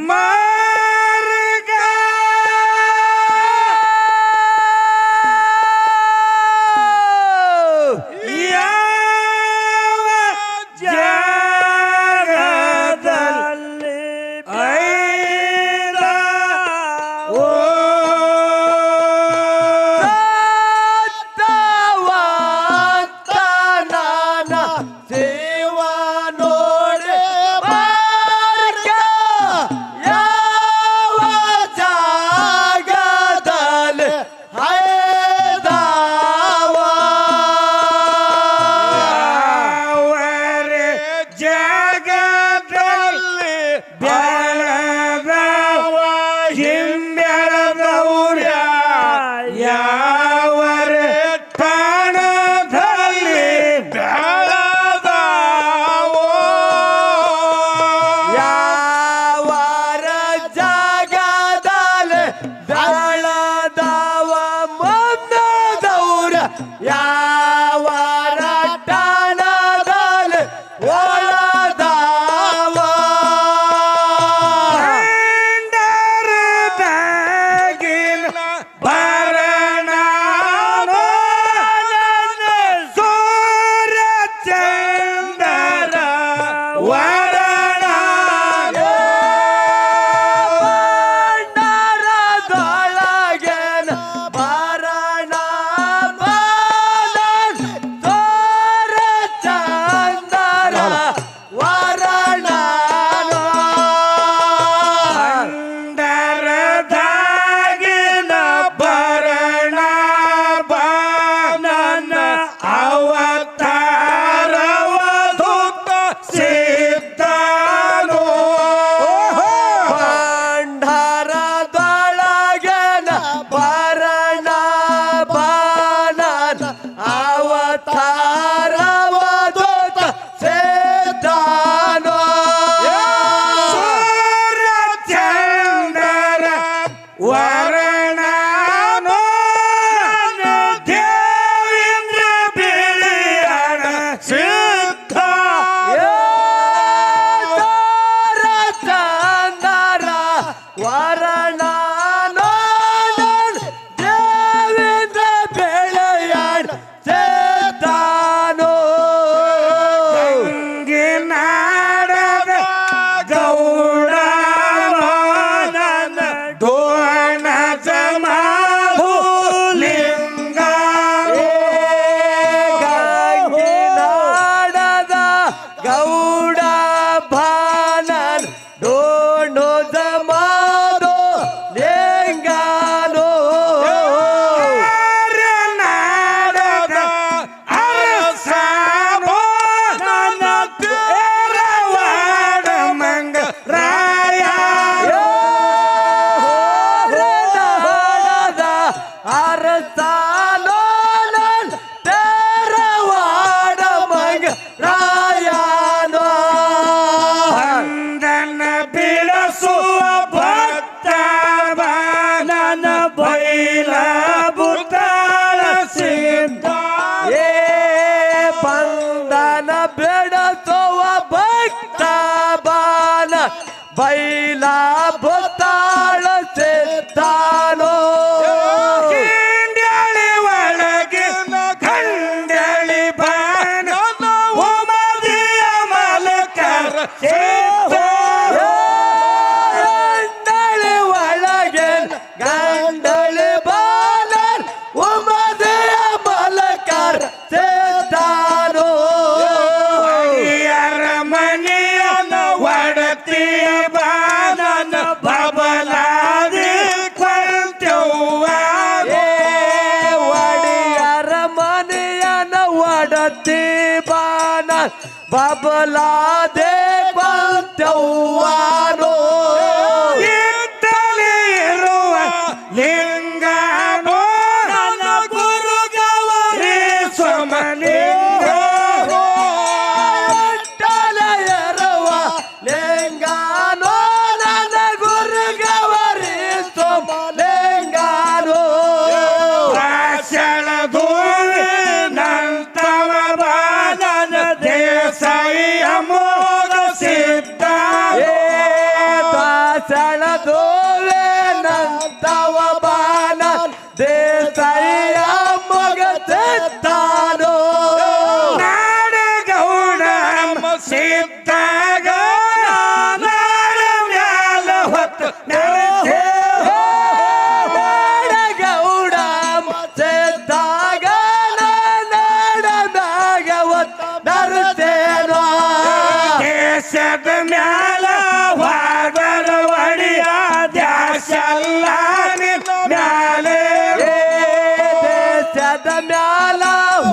ಮಾರ್ಗ ಯಾವ ಜಾಗದಲ್ಲಿ ಐದ ಓ ದೇವ ನೋಡೆ ಮಾರ್ಗ ಯಾವ ಜಾಗದಲ್ಲಿ ಹೈದಾವ ಯಾವರೆ ಜಾಗದಲ್ಲಿ ಬೆಳೆದವ ಹಿಂಬೆಳೆದವ್ರ ಯಾವರೆ ತಾಣದಲ್ಲಿ ಯಾವರ ಜಾಗದಲ್ಲಿ ಬೆಳೆದವ ಮುಂದದವ್ರ ಯಾವರ ಠಾಣದಲ್ಲಿ ಒಳದವ ಅಂಡರದಾಗಿನ ಭರಣ ಸೂರ್ಯ ಚಂದರ ವರಣ ಭಂಡಾರದೊಳಗೇನ ಭರಣ ಬಾಲನ್ ತೋರ ಚಂದರ ವರಣ ಅಂಡರದಾಗಿನ ಭರಣ ಬಾನನ ಅವತಾರವಧೂತ ಸಿದ್ಧನೋ ಭಂಡಾರದೊಳಗೇನ ಭರಣ ಬಾಲನ್ ಅವತಾರವಧೂತ ಸಿದ್ಧನೋ ಸೂರ್ಯ ಚಂದರ ವರಣನೋ ದೇವೇಂದ್ರ ಬಿಳಿಯಣ ಸಿದ್ಧ ಚಂದರ ವರಣ ದೇವೇಂದ್ರ ಬೆಳೆಯಣ ಸೇತಾನೋ ಗಂಗಿನಾಡದ ಗೌಡ ಮಾನನ ಡೋಣ ಜಮಾಧು ಲಿಂಗ ಗಂಗಿನಾಡದ ಗೌಡ ಭಾನನ್ ಡೋಣೋ ಜಮಾದೋ ಲಿಂಗಾನೋ ನಾಡದ ಅರಸಾಮೋ ನನ್ನ ತೇರವಾಡ ಮಂಗ ರಾಯ ಅರಸಾನೋ ತೆರವಾಡ ಮಂಗ ರಾಯನೋ ಬಂಧನ ಬಿಡಿಸುವ ಭಕ್ತ ಬಾನನ ಬೈಲ ಬುತ್ತಾಳ ಸಿದ್ಧ ಏ ಬಂಧನ ಬೆಡಸುವ ಭಕ್ತ ಬಾನ ಬೈಲ ಬುತ್ತಾಳ ಸಿದ್ಧಾನೋ ಕಿಂಡಳಿ ಒಳಗಿನ ಖಂಡಳಿ ಬಾನ ಉಮದಿಯ ಮಲಕರ ಸಿದ್ಧ ಗಂಡಳಿ ಒಳಗೆ ಗಂಡಳಿ ಬಾಲರ್ ಉಮದೆಯ ಮಲಕರ್ ಸಿದ್ಧಾನೋ ಅರಮನೆಯನ ಒಡತಿ ಬಾನನ ಬಬಲಾದಿ ಕೊಂತವ್ವ ಒಡೆಯರ ಮನೆಯನ ಒಡತಿ ಬಾನ ಬಬಲಾದೆ ಬಂತವ್ವಾನೋ ಇತ್ತಲೇ ಇರುವ ಲಿಂಗನೋ ನನ್ನ ಗುರು ಗೌರಿ ಸಮಲಿಂಗ ಇರುವ ಲಿಂಗಾನೋ ನನ್ನ ಗುರು ಗವರಿ ಸೋಮಲಿಂಗಾನೋ ಭಾಷಣ ಧೂಳಿ ನಂತವ ಬಾನನ ದೇಸಾಯಿ ಅಮೋ ಸೆಳದೋವೆ ನಂತವ ಬಾನ ದೇಸಾಯಿಯ ಮಗ ಸಿದ್ದಾನು ನಾಡಗೌಡ ಸಿದ್ದಾಗ ನಾಡ ಮ್ಯಾಲ ಹೊತ್ತು ನಡೆಸೇ ಗೌಡ ಸಿದ್ದಾಗ ನಾಡ ಮ್ಯಾಗವತ್ ನರುತ್ತೇನೋ ದೇಶದ ಮ್ಯಾಲ ವಾದರ ಒಡಿಯ ದ್ಯಾಸಲ್ಲ ನಿನ್ನ ಮ್ಯಾಲೆ ದೇಶದ ಮ್ಯಾಲ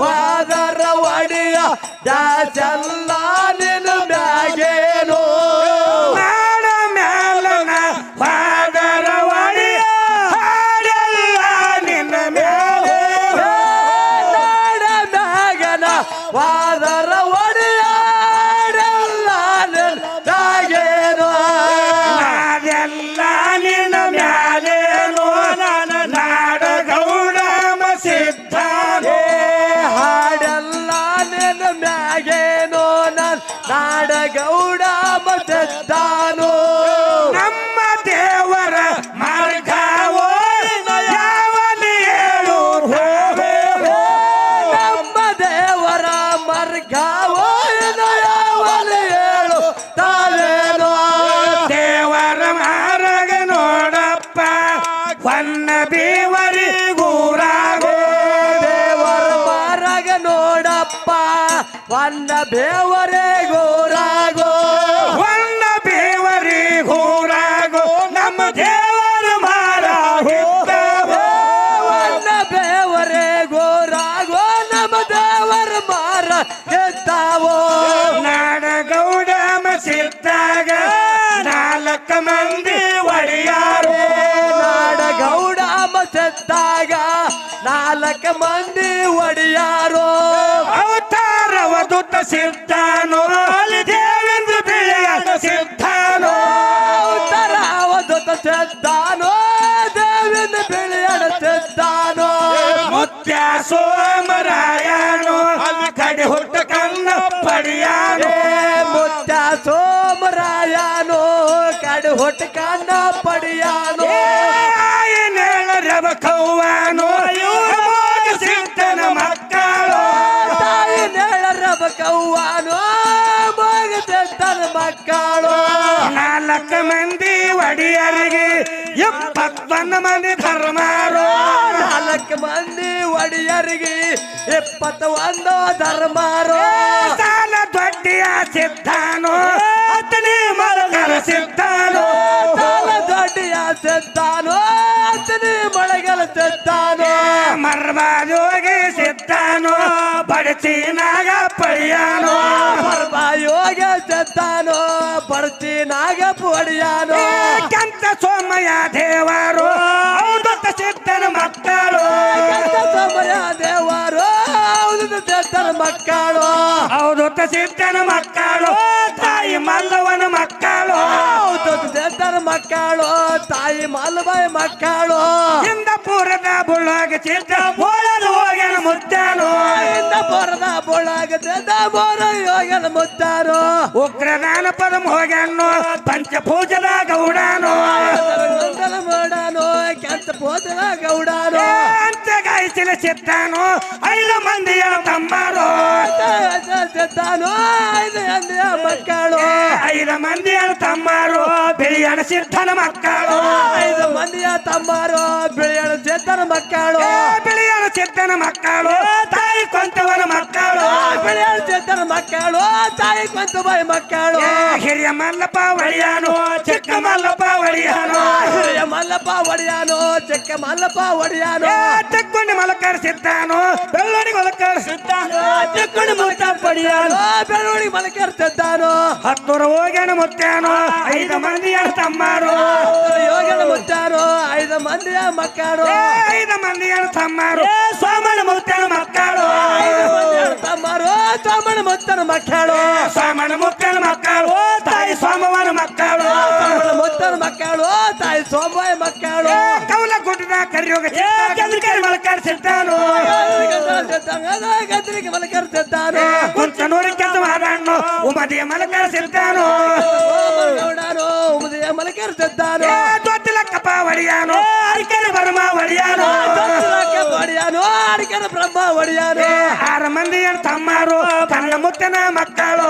ವಾದರ ಒಡಿಯ ದಾಸಲ್ಲ ನಿನ್ನ ಮ್ಯಾಗೇನೋ ನಾಡ ಮ್ಯಾಲನ ವಾದರ ಒಡಿಯ ಹಾಡೆಲ್ಲ ನಿನ್ನ ಮ್ಯಾಲೆ ನಾಡ ಮ್ಯಾಗನ ವಾದರ ಒಡಿಯ ದಾಗೇನೋ ನಾದೆಲ್ಲ ನಿನ್ನ ಮ್ಯಾಲೇನೋ ನನ್ನ ನಾಡಗೌಡ ಸಿದ್ಧಾನೋ ಹಾಡೆಲ್ಲ ನಿನ್ನ ಮ್ಯಾಗೇನೋ ನನ್ ನಾಡಗೌಡ ಮದ್ದಾನು ನಮ್ಮ ದೇವರ ಮಾರ್ಗವೋ ಯಾವಲ್ಲಿ ಹೇಳೂರ್ ಹೋವೆ ನಮ್ಮ ದೇವರ ಮರ್ಗಾವೋ ಯಾವಲ್ಲಿ ಹೇಳು ತಾವೇನೋ ದೇವರ ಮಾರ್ಗ ನೋಡಪ್ಪ ಹೊನ್ನ ಬೇವರಿಗೂರಾಗೋ ದೇವರ ಮಾರಗ ನೋಡಪ್ಪ ವನ್ನ ಬೇವರೇ ಗೋರಾಗೋ ಹೊನ್ನ ಬೇವರಿಗೂರಾಗೋ ನಮ್ಮ ದೇವರ ಮಾರ ಹಿದ್ದವೋ ವನ್ನ ಬೇವರೇ ಗೋರಾಗೋ ನಮ್ಮ ದೇವರ ಮಾರ ಗೆದ್ದಾವೋ ನಾಡಗೌಡ ಸಿದ್ದಾಗ ನಾಲ್ಕು ಮಂದಿ ಒಡೆಯಾರು ನಾಡಗೌಡ ಮಸದ್ದಾಗ ನಾಲ್ಕು ಮಂದಿ ಒಡೆಯಾರೋ ಅವತಾರವದುತ್ತ ಸಿದ್ಧಾನೋ ಅಲ್ಲಿ ದೇವೇಂದ್ರ ಬೆಳೆಯ ಸಿದ್ಧಾನೋ ಉತ್ತರಾವಧುತ ಸಿದ್ದಾನೋ ದೇವಿನ ಬೆಳೆಯಡ ಸಿದ್ದಾನೋ ಮುತ್ಯ ಸೋಮರಾಯನು ಅಲ್ಲಿ ಕಡೆ ಹುಟ್ಟ ಕನ್ನ ಪಡಿಯಾನೋ ಮುತ್ತ ಸೋಮರಾಯನೋ ಕಡು ಹೊಟ್ಟು ಕಣ್ಣ ಪಡಿಯಾನೋ ರವ ಕೌವಾನೋ ಸಿದ್ಧನ ಮಕ್ಕಳು ತಾಯಿ ನೇಳರಬ ಕವ್ವಾನೋ ಮಗ ಸಿದ್ದನ ಮಕ್ಕಳು ನಾಲ್ಕು ಮಂದಿ ಒಡಿಯರಿಗೆ 71 ಮಂದಿ ಧರ್ಮಾರೋ ನಾಲ್ಕು ಮಂದಿ ಒಡೆಯರಿಗೆ 21 ಧರ್ಮಾರೋ ಸಾಲ ದೊಡ್ಡಿಯ ಸಿದ್ಧಾನೋ ಅತನೇ ಮಲಗರ ಸಿದ್ಧಾನೋ ಸಾಲ ದೊಡ್ಡಿಯ ಸಿದ್ದಾನೋ ಅತನೇ ಮೊಳಗಲ ಸಿದ್ದಾನೋ ಮರ್ವಾದೋಗಿ ಸಿದ್ಧಾನೋ ಬಡಚಿನಾಗ ಪಡಿಯಾನೋ ಯೋಗ ಸಿದ್ದಾನೋ ಬರ್ತಿ ನಾಗ ಪೊಡಿಯಾನೋ ಕಂತ ಸೋಮಯ್ಯ ದೇವರು ಔದತ್ತ ಸಿದ್ಧನ ಮಕ್ಕಳು ಸಮಯ ದೇವರು ಹೌದು ಸಿದ್ದನ ಮಕ್ಕಳು ಔದತ್ತ ಸಿದ್ಧನ ಮಕ್ಕಳು ತಾಯಿ ಮಲ್ಲವನ ಮಕ್ಕಳು ಹೌದು ಸಿದ್ದನ ಮಕ್ಕಳು ತಾಯಿ ಮಲ್ಬಾಯಿ ಮಕ್ಕಳು ಇಂದಪುರದ ಬುಳ್ಳಾಗ ಸಿದ್ಧ ಬೋಳಲು ಹೋಗ್ಯಾನ ಮುದ್ದಾನು ಇಂದ ಬರದ ಬೊಳಗ ಸಿದ್ದ ಬೋರ ಯೋಗನ ಮುತ್ತಾರು ಉಗ್ರದಾನ ಪದಂ ಹೋಗ್ಯಾನು ಪಂಚಭೂಜದ ಗೌಡಾನು ಗೊಂದಲ ಮಾಡಾನು ಕೆಂತ ಪೋತಲ ಗೌಡಾನು ಅಂತ ಗಾಯಿಸಿನ ಸಿದ್ಧಾನು 5 ಮಂದಿಯ ತಮ್ಮರು ಸಿದ್ದಾನು ಐದು ಅಂದಿಯ ಮಕ್ಕಳು 5 ಮಂದಿಯ ತಮ್ಮರು ಬೆಳೆಯಣ ಸಿದ್ಧನ ಮಕ್ಕಳು 5 ಮಂದಿಯ ತಮ್ಮರು ಬೆಳೆಯಣ ಸಿದ್ದನ ಮಕ್ಕಳು ಬೆಳೆಯಣ ಸಿದ್ಧನ ಮಕ್ಕಳು ತಾಯಿ ಕೊಂತವನ ಮಕ್ಕಳು ಬೆಳೆಯಣ ಸಿದ್ದನ ಮಕ್ಕಳು ತಾಯಿ ಕೊಂತ ಬಾಯಿ ಮಕ್ಕಳು ಹಿರಿಯ ಮಲ್ಲಪ್ಪ ಒಡೆಯಾನು ಚಿಕ್ಕ ಮಲ್ಲಪ್ಪ ಒಡೆಯಾನು ಹಿರಿಯ ಮಲ್ಲಪ್ಪ ಒಡೆಯಾನು ಚಿಕ್ಕ ಮಲ್ಲಪ್ಪ ಒಡೆಯಾನು ತಕ್ಕೊಂಡು ಮಲಕರ್ ಸಿದ್ಧಾನು ಬೆಳ್ಳಡಿ ಮಲಕರ್ ಸಿದ್ಧಾನು ಚಿಕ್ಕುಣಿ ಮುತ್ತ ಪಡಿಯಾನು ಬೆಳ್ಳುಳ್ಳಿ ಮಲಕರ್ ಸಿದ್ದಾನು 10 ಹೋಗ್ಯಾನ ಮುತ್ತಾನು 5 ಮಂದಿಯ ತಮ್ಮರು ಯೋಗನ ಮುತ್ತಾರು 5 ಮಂದಿಯ ಮಕ್ಕಳು 5 ಮಂದಿಯ ತಮ್ಮರು ಸೋಮನ ಮುತ್ತನ ಮಕ್ಕಳು ತಮ್ಮರು ಸೋಮನ ಮುತ್ತನ ಮಕ್ಕಳು ಸೋಮನ ಮುತ್ತನ ಮಕ್ಕಳು ತಾಯಿ ಸೋಮವನ ಮಕ್ಕಳು ಮುತ್ತನ ಮಕ್ಕಳು ತಾಯಿ ಸೋಮವಾಯ ಮಕ್ಕಳು ಕೌಲ ಗುಡ್ಡದ ಕರಿಯೋಗ ಚಂದ್ರಿಕೆ ಮಲಕರ್ ಸಿದ್ಧಾನು ಗದ್ರಿಗೆ ಮಲಕರ್ ಸಿದ್ದಾನು ಕುಂಚನೂರಿ ಕೆಲಸ ಮಾಡಣ್ಣು ಉಮದಿಯ ಮಲಕರ್ ಸಿದ್ಧಾನು ಗೌಡಾನು ಉಮದಿಯ ಮಲಕ ಕರೆದಿದ್ದಾನು ದೊಡ್ಡಲಕ್ಕಪ್ಪ ಒಡಿಯಾನು ಅರಿಕೆನ ಬರ್ಮ ಒಡಿಯಾನು ಹೊಡಿಯಾನು ಅಡಿಕೆನ ಬ್ರಹ್ಮ ಹೊಡಿಯಾನು 6 ಮಂದಿ ತಮ್ಮಾರು ಕಣ್ಣ ಮುತ್ತನ ಮಕ್ಕಳು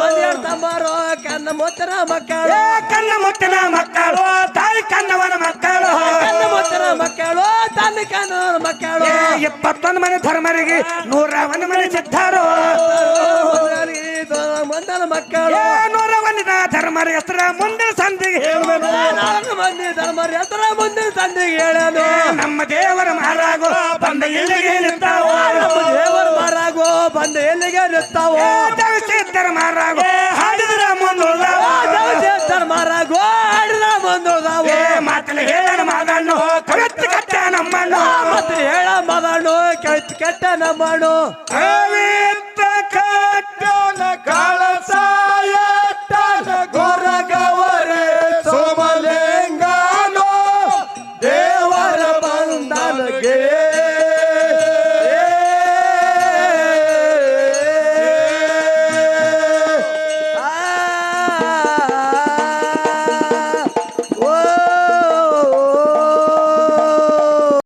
ಮಂದಿ ತಮ್ಮಾರು ಕನ್ನ ಮುತ್ತನ ಮಕ್ಕಳು ಕಣ್ಣ ಮುತ್ತನ ಮಕ್ಕಳು ತಾಯಿ ಕಣ್ಣವನ ಮಕ್ಕಳು ಕನ್ನ ಮುತ್ತನ ಮಕ್ಕಳು ತನ್ನ ಕನ್ನವನ ಮಕ್ಕಳು 21 ಮಂದಿ ಧರ್ಮರಿಗೆ 101 ಮಂದಿ ಸಿದ್ಧಾರು ಮಂದನ ಮಕ್ಕಳು 101 ಧರ್ಮರ ಹೆಸರ ಮುಂದಿನ ಸಂಧಿಗೆ ಹೇಳುವನು 4 ಮಂದಿ ಧರ್ಮರ ಹೆಸರ ಮುಂದಿನ ಸಂಧಿಗೆ ಹೇಳನು ನಮ್ಮ ದೇವರ ಮಾರಾಗೋ ಬಂದ ಇಲ್ಲಿಗೆ ನಿಂತಾವ ನಮ್ಮ ದೇವರ ಮಾರಾಗೋ ಬಂದ ಎಲ್ಲಿಗೆ ನಿಂತಾವ ದೇವಚೇತರ ಮಾರಾಗೋ ಹಾಡಿದ್ರ ಮುಂದುಳದಾವ ದೇವಚೇತರ ಮಾರಾಗೋ ಹಾಡಿದ್ರ ಮುಂದುಳದಾವ ಮಾತಲ್ಲ ಹೇಳನ ಮಾದಣ್ಣು ಕವೆತ್ತು ಕಟ್ಟ ನಮ್ಮಣ್ಣು ಮತ್ತೆ ಹೇಳ ಮಗನು ಕೆಟ್ಟ ನಮ್ಮಣ್ಣು